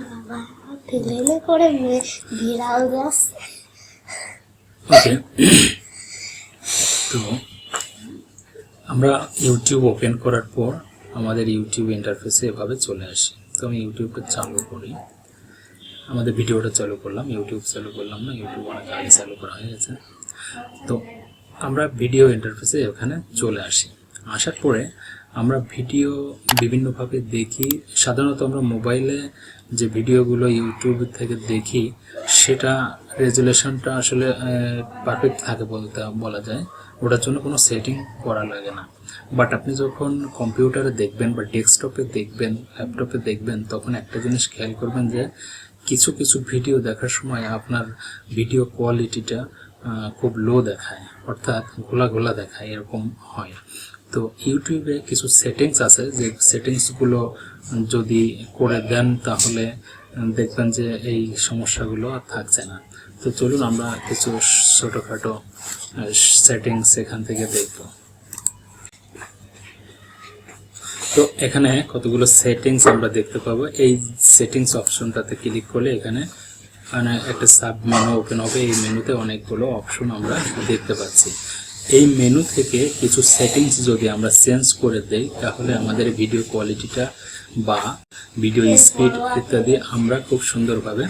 বাবা ফেলে করে বিড়াল যাচ্ছে। ওকে, তো আমরা ইউটিউব ওপেন করার পর আমাদের ইউটিউব ইন্টারফেসে এভাবে চলে আসি। তো আমি ইউটিউবটা চালু করি, আমাদের ভিডিওটা চালু করলাম, ইউটিউব চালু করলাম না, ইউটিউব অনেক আগে চালু করা হয়ে গেছে। তো আমরা ভিডিও ইন্টারফেসে এখানে চলে আসি। আসার পরে আমরা ভিডিও বিভিন্নভাবে দেখি। সাধারণত আমরা মোবাইলে যে ভিডিওগুলো ইউটিউব থেকে দেখি সেটা রেজুলেশনটা আসলে পারফেক্ট থাকে বলা যায়, ওটার জন্য কোনো সেটিং করা লাগে না। বাট আপনি যখন কম্পিউটারে দেখবেন বা ডেস্কটপে দেখবেন, ল্যাপটপে দেখবেন, তখন একটা জিনিস খেয়াল করবেন যে কিছু কিছু ভিডিও দেখার সময় আপনার ভিডিও কোয়ালিটিটা খুব লো দেখায়, অর্থাৎ ঘোলা ঘোলা দেখায়, এরকম হয়। তো ইউটিউবে কিছু সেটিংস আছে, যে সেটিংসগুলো যদি করে দেন তাহলে দেখবেন যে এই সমস্যাগুলো আর থাকছে না। তো চলুন আমরা কিছু ছোটোখাটো সেটিংস এখান থেকে দেখব। তো এখানে কতগুলো সেটিংস আমরা দেখতে পাবো। এই সেটিংস অপশনটাতে ক্লিক করলে এখানে একটা সাব মেনু ওপেন হবে। এই মেনুতে অনেকগুলো অপশন আমরা দেখতে পাচ্ছি। এই মেনু থেকে কিছু সেটিংস যদি আমরা চেঞ্জ করে দেই তাহলে আমাদের ভিডিও কোয়ালিটিটা বা ভিডিও স্পিড ইত্যাদি আমরা খুব সুন্দরভাবে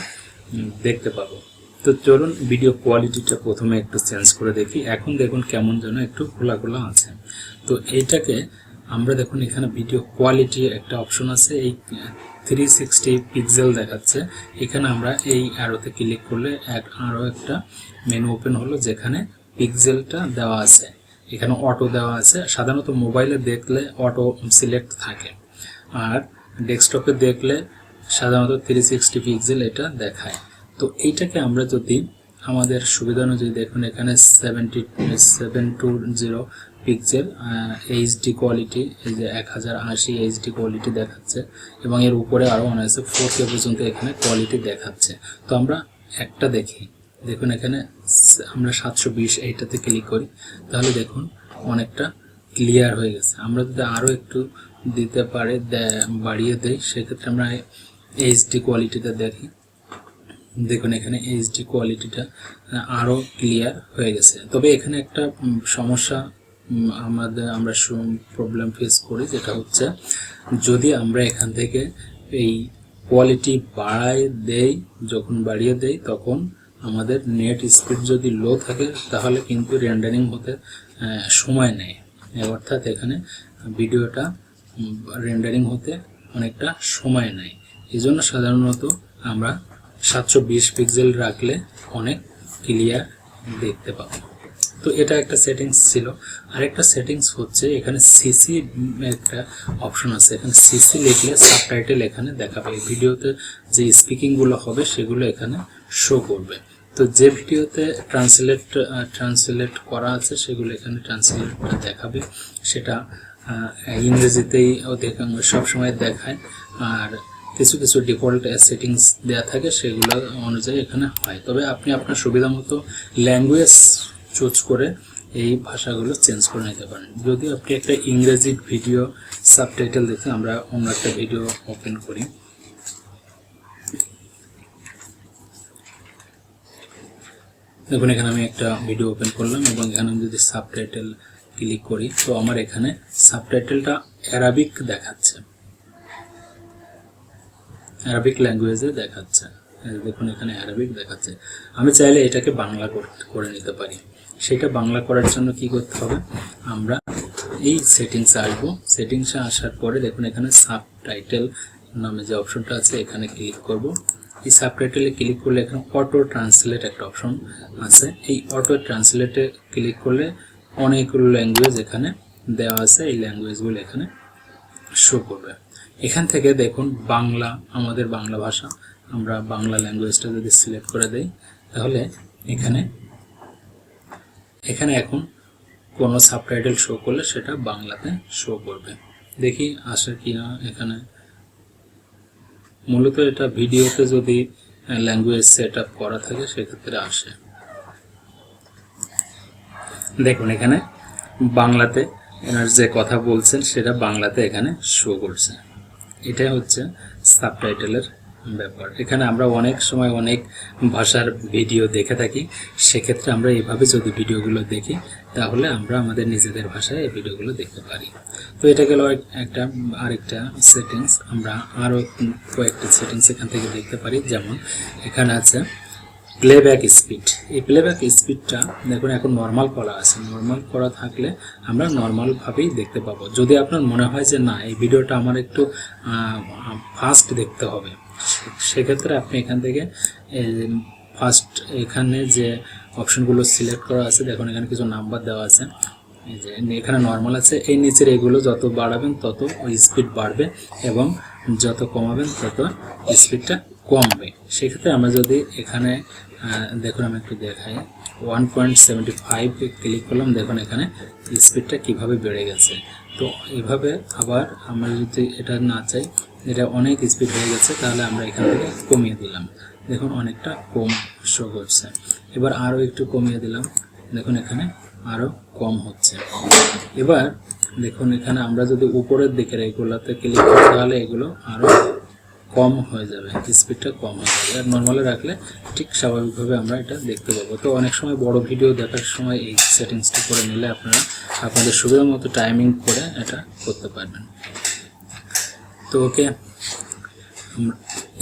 দেখতে পাবো। তো চলুন ভিডিও কোয়ালিটিটা প্রথমে একটু চেঞ্জ করে দেখি। এখন দেখুন কেমন যেন একটু খোলা খোলা আছে। তো এইটাকে আমরা দেখুন এখানে ভিডিও কোয়ালিটি একটা অপশন আছে, এই 360 পিক্সেল দেখাচ্ছে। এখানে আমরা এই অ্যারোতে ক্লিক করলে আরও একটা মেনু ওপেন হলো যেখানে পিক্সেলটা দেওয়া আছে। এখানে অটো দেওয়া আছে। সাধারণত মোবাইলে দেখলে অটো সিলেক্ট থাকে, আর ডেস্কটপে দেখলে সাধারণত 360 পিক্সেল এটা দেখায়। তো এইটাকে আমরা যদি আমাদের সুবিধা অনুযায়ী দেখুন এখানে 720 পিক্সেল এইচডি কোয়ালিটি, এই যে 1080 এইচডি কোয়ালিটি দেখাচ্ছে, এবং এর উপরে আরও অনেক আছে 4K পর্যন্ত এখানে কোয়ালিটি দেখাচ্ছে। তো আমরা একটা দেখি, দেখুন এখানে আমরা 720 এইটাতে ক্লিক করি তাহলে দেখুন অনেকটা ক্লিয়ার হয়ে গেছে। আমরা যদি আরও একটু দিতে পারি, বাড়িয়ে দেই, সেক্ষেত্রে আমরা এইচডি কোয়ালিটিতে দেখি, দেখুন এখানে এইচডি কোয়ালিটিটা আরও ক্লিয়ার হয়ে গেছে। তবে এখানে একটা সমস্যা আমরা প্রবলেম ফেস করি, যেটা হচ্ছে যদি আমরা এখান থেকে এই কোয়ালিটি যখন বাড়িয়ে দেই তখন আমাদের নেট স্পিড যদি লো থাকে তাহলে কিন্তু রেন্ডারিং হতে সময় নেয়, অর্থাৎ এখানে ভিডিওটা রেন্ডারিং হতে অনেকটা সময় নেয়। এই জন্য সাধারণত আমরা 720 পিক্সেল রাখলে অনেক ক্লিয়ার দেখতে পাবো। তো এটা একটা সেটিংস ছিল। আরেকটা সেটিংস হচ্ছে এখানে সিসি একটা অপশন আছে। এখানে সিসি লিখলে সাবটাইটেল এখানে দেখাবে, ভিডিওতে যে স্পিকিংগুলো হবে সেগুলো এখানে শো করবে। তো যে ভিডিওতে ট্রান্সলেট করা আছে সেগুলো এখানে ট্রান্সলেটটা দেখাবে, সেটা ইংরেজিতেই সবসময় দেখায়, আর কিছু কিছু ডিফল্ট সেটিংস দেওয়া থাকে সেগুলো অনুযায়ী এখানে হয়। তবে আপনি আপনার সুবিধা মতো ল্যাঙ্গুয়েজ চুজ করে এই ভাষাগুলো চেঞ্জ করে নিতে পারেন। যদি আপনি একটা ইংরেজি ভিডিও সাবটাইটেল দেখে, আমরা অন্য একটা ভিডিও ওপেন করি, দেখুন এখানে আমি একটা ভিডিও ওপেন করলাম এবং এখানে আমি যদি সাবটাইটেল ক্লিক করি তো আমার এখানে সাবটাইটেলটা অ্যারাবিক দেখাচ্ছে, অ্যারাবিক ল্যাঙ্গুয়েজে দেখাচ্ছে। দেখুন এখানে অ্যারাবিক দেখাচ্ছে। আমি চাইলে এটাকে বাংলা করে নিতে পারি। সেটা বাংলা করার জন্য কি করতে হবে, আমরা এই সেটিংসে আসবো। সেটিংসে আসার পরে দেখুন এখানে সাবটাইটেল নামে যে অপশনটা আছে এখানে ক্লিক করব। এই সাবটাইটেলে ক্লিক করলে এখানে অটো ট্রান্সলেট একটা অপশন আছে। এই অটো ট্রান্সলেটে ক্লিক করলে অনেকগুলো ল্যাঙ্গুয়েজ এখানে দেওয়া আছে, এই ল্যাঙ্গুয়েজগুলো এখানে শো করবে। এখান থেকে দেখুন বাংলা, আমাদের বাংলা ভাষা, আমরা বাংলা ল্যাঙ্গুয়েজটা যদি সিলেক্ট করে দেই তাহলে এখানে এখন কোনো সাবটাইটেল শো করলে সেটা বাংলাতে শো করবে। দেখি আসে কি না। এখানে মূলত এটা ভিডিওতে যদি ল্যাঙ্গুয়েজ সেট আপ করা থাকে সেক্ষেত্রে আসে। দেখুন এখানে বাংলাতে এনার যে কথা বলছেন সেটা বাংলাতে এখানে শো করছে। এটাই হচ্ছে সাবটাইটেলের ব্যাপার। এখানে আমরা অনেক সময় অনেক ভাষার ভিডিও দেখে থাকি, সেক্ষেত্রে আমরা এইভাবে যদি ভিডিওগুলো দেখি তাহলে আমরা আমাদের নিজেদের ভাষায় এই ভিডিওগুলো দেখতে পারি। তো এটা গেল একটা আরেকটা সেটিংস। আমরা আরও কয়েকটা সেটিংস এখান থেকে দেখতে পারি, যেমন এখানে আছে প্লেব্যাক স্পিড। এই প্লেব্যাক স্পিডটা দেখুন এখন নর্মাল করা আছে, নর্মাল করা থাকলে আমরা নর্মালভাবেই দেখতে পাবো। যদি আপনার মনে হয় যে না এই ভিডিওটা আমার একটু ফাস্ট দেখতে হবে, সেক্ষেত্রে আপনি এখান থেকে ফার্স্ট এখানে যে অপশনগুলো সিলেক্ট করা আছে, দেখুন এখানে কিছু নাম্বার দেওয়া আছে, এই যে এখানে নর্মাল আছে, এই নিচের এগুলো যত বাড়াবেন তত ওই স্পিড বাড়বে এবং যত কমাবেন তত স্পিডটা কমবে। সেক্ষেত্রে আমরা যদি এখানে দেখুন আমি একটু দেখাই, 1.75 ক্লিক করলাম, দেখুন এখানে স্পিডটা কিভাবে বেড়ে গেছে। তো এইভাবে আবার আমরা যদি এটা না চাই, এটা অনেক স্পিড হয়ে গেছে, তাহলে আমরা এখান থেকে কমিয়ে দিলাম, দেখুন অনেকটা কম শো করছে। এবার আরও একটু কমিয়ে দিলাম, দেখুন এখানে আরও কম হচ্ছে। এবার দেখুন এখানে আমরা যদি উপরের দিকের এগুলোতে ক্লিক করি তাহলে এগুলো আরও কম হয়ে যাবে, স্পিডটা কম হয়ে যাবে। আর নর্মালে রাখলে ঠিক স্বাভাবিকভাবে আমরা এটা দেখতে পাবো। তো অনেক সময় বড় ভিডিও দেখার সময় এই সেটিংসটি করে নিলে আপনারা আপনাদের সুবিধা মতো টাইমিং করে এটা করতে পারবেন। তো ওকে,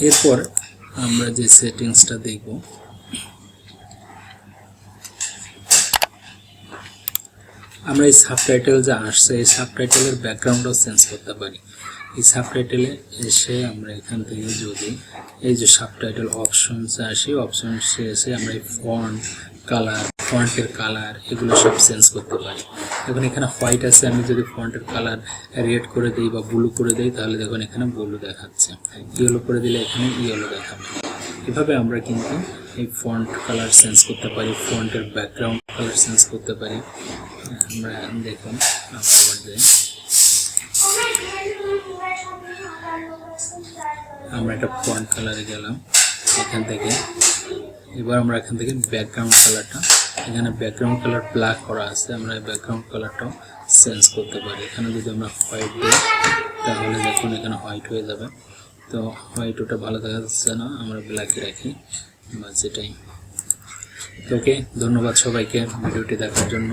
এরপর আমরা যে সেটিংসটা দেখব, আমরা এই সাবটাইটেল যা আসছে এই সাবটাইটেলের ব্যাকগ্রাউন্ডও চেঞ্জ করতে পারি। এই সাবটাইটেলে এসে আমরা এখান থেকে যদি এই যে সাবটাইটেল অপশনসে আসি, অপশনসে এসে আমরা এই ফন্ট কালার, ফন্টের কালার এগুলো সব চেঞ্জ করতে পারি। দেখুন এখানে হোয়াইট আছে, আমি যদি ফন্টের কালার রেড করে দিই বা ব্লু করে দিই তাহলে দেখুন এখানে ব্লু দেখাচ্ছে, ইয়েলো করে দিলে এখানে ইয়েলো দেখাবে। এভাবে আমরা কিন্তু এই ফন্ট কালার চেঞ্জ করতে পারি, ফন্টের ব্যাকগ্রাউন্ড কালার চেঞ্জ করতে পারি। আমরা দেখুন আবার যাই, আমরা একটা ফন্ট কালারে গেলাম এখান থেকে। এবার আমরা এখান থেকে ব্যাকগ্রাউন্ড কালারটা, এখানে ব্যাকগ্রাউন্ড কালার ব্ল্যাক করা আছে, আমরা এই ব্যাকগ্রাউন্ড কালারটাও চেঞ্জ করতে পারি। এখানে যদি আমরা হোয়াইট দিই তাহলে দেখুন এখানে হোয়াইট হয়ে যাবে। তো হোয়াইট ওটা ভালো দেখা যাচ্ছে না, আমরা ব্ল্যাকে রাখি, বাস এটাই। তো ওকে, ধন্যবাদ সবাইকে ভিডিওটি দেখার জন্য।